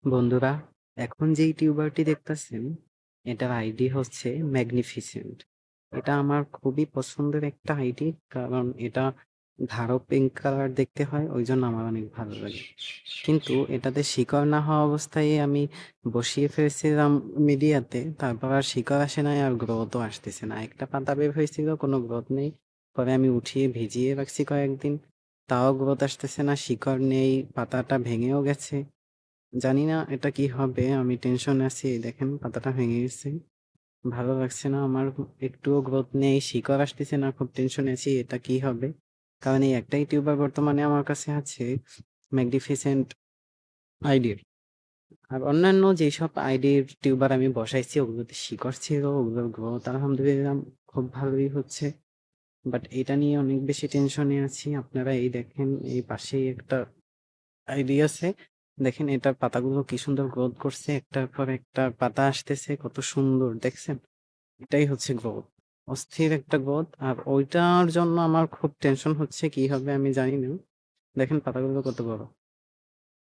বন্ধুরা, এখন যে ইউটিউবারটি দেখতেছেন, এটার আইডি হচ্ছে ম্যাগনিফিসেন্ট। এটা আমার খুবই পছন্দের একটা আইডি, কারণ এটা গাঢ় পিঙ্ক কালার দেখতে হয়, ওই জন্য আমার অনেক ভালো লাগে। কিন্তু এটাতে শিকড় না হওয়া অবস্থায় আমি বসিয়ে ফেলছিলাম মিডিয়াতে, তারপর আর শিকড় আসে নাই, আর গ্রোথও আসতেছে না। একটা পাতা বের হয়েছিল, কোনো গ্রোথ নেই। পরে আমি উঠিয়ে ভিজিয়ে রাখছি কয়েকদিন, তাও গ্রোথ আসতেছে না, শিকড় নেই, পাতাটা ভেঙেও গেছে। জানি না এটা কি হবে, আমি টেনশনে আছি। এই দেখেন পাতাটা ভেঙে গেছে, ভালো লাগছে না আমার। একটুও গ্রোথ নেই, শিকড় আসতেছে না, খুব টেনশনে আছি এটা কি হবে। কারণ এই একটাই টিউবার বর্তমানে আমার কাছে আছে, ম্যাগনিফিসেন্ট আইডির। আর অন্যান্য যেসব আইডির টিউবার আমি বসাইছি ওগুলোতে শিকড় ছিল, ওগুলোর গ্রোথ আলহামদুলিল্লাহ খুব ভালোই হচ্ছে। বাট এটা নিয়ে অনেক বেশি টেনশনে আছি। আপনারা এই দেখেন, এই পাশেই একটা আইডি আছে, দেখেন এটার পাতাগুলো কি সুন্দর গ্রোথ করছে, একটার পর একটা পাতা আসতেছে, কত সুন্দর দেখছেন। এটাই হচ্ছে গ্রোথ, অস্থির একটা গ্রোথ। আর ওইটার জন্য আমার খুব টেনশন হচ্ছে, কি হবে আমি জানি না। দেখেন পাতাগুলো কত বড়।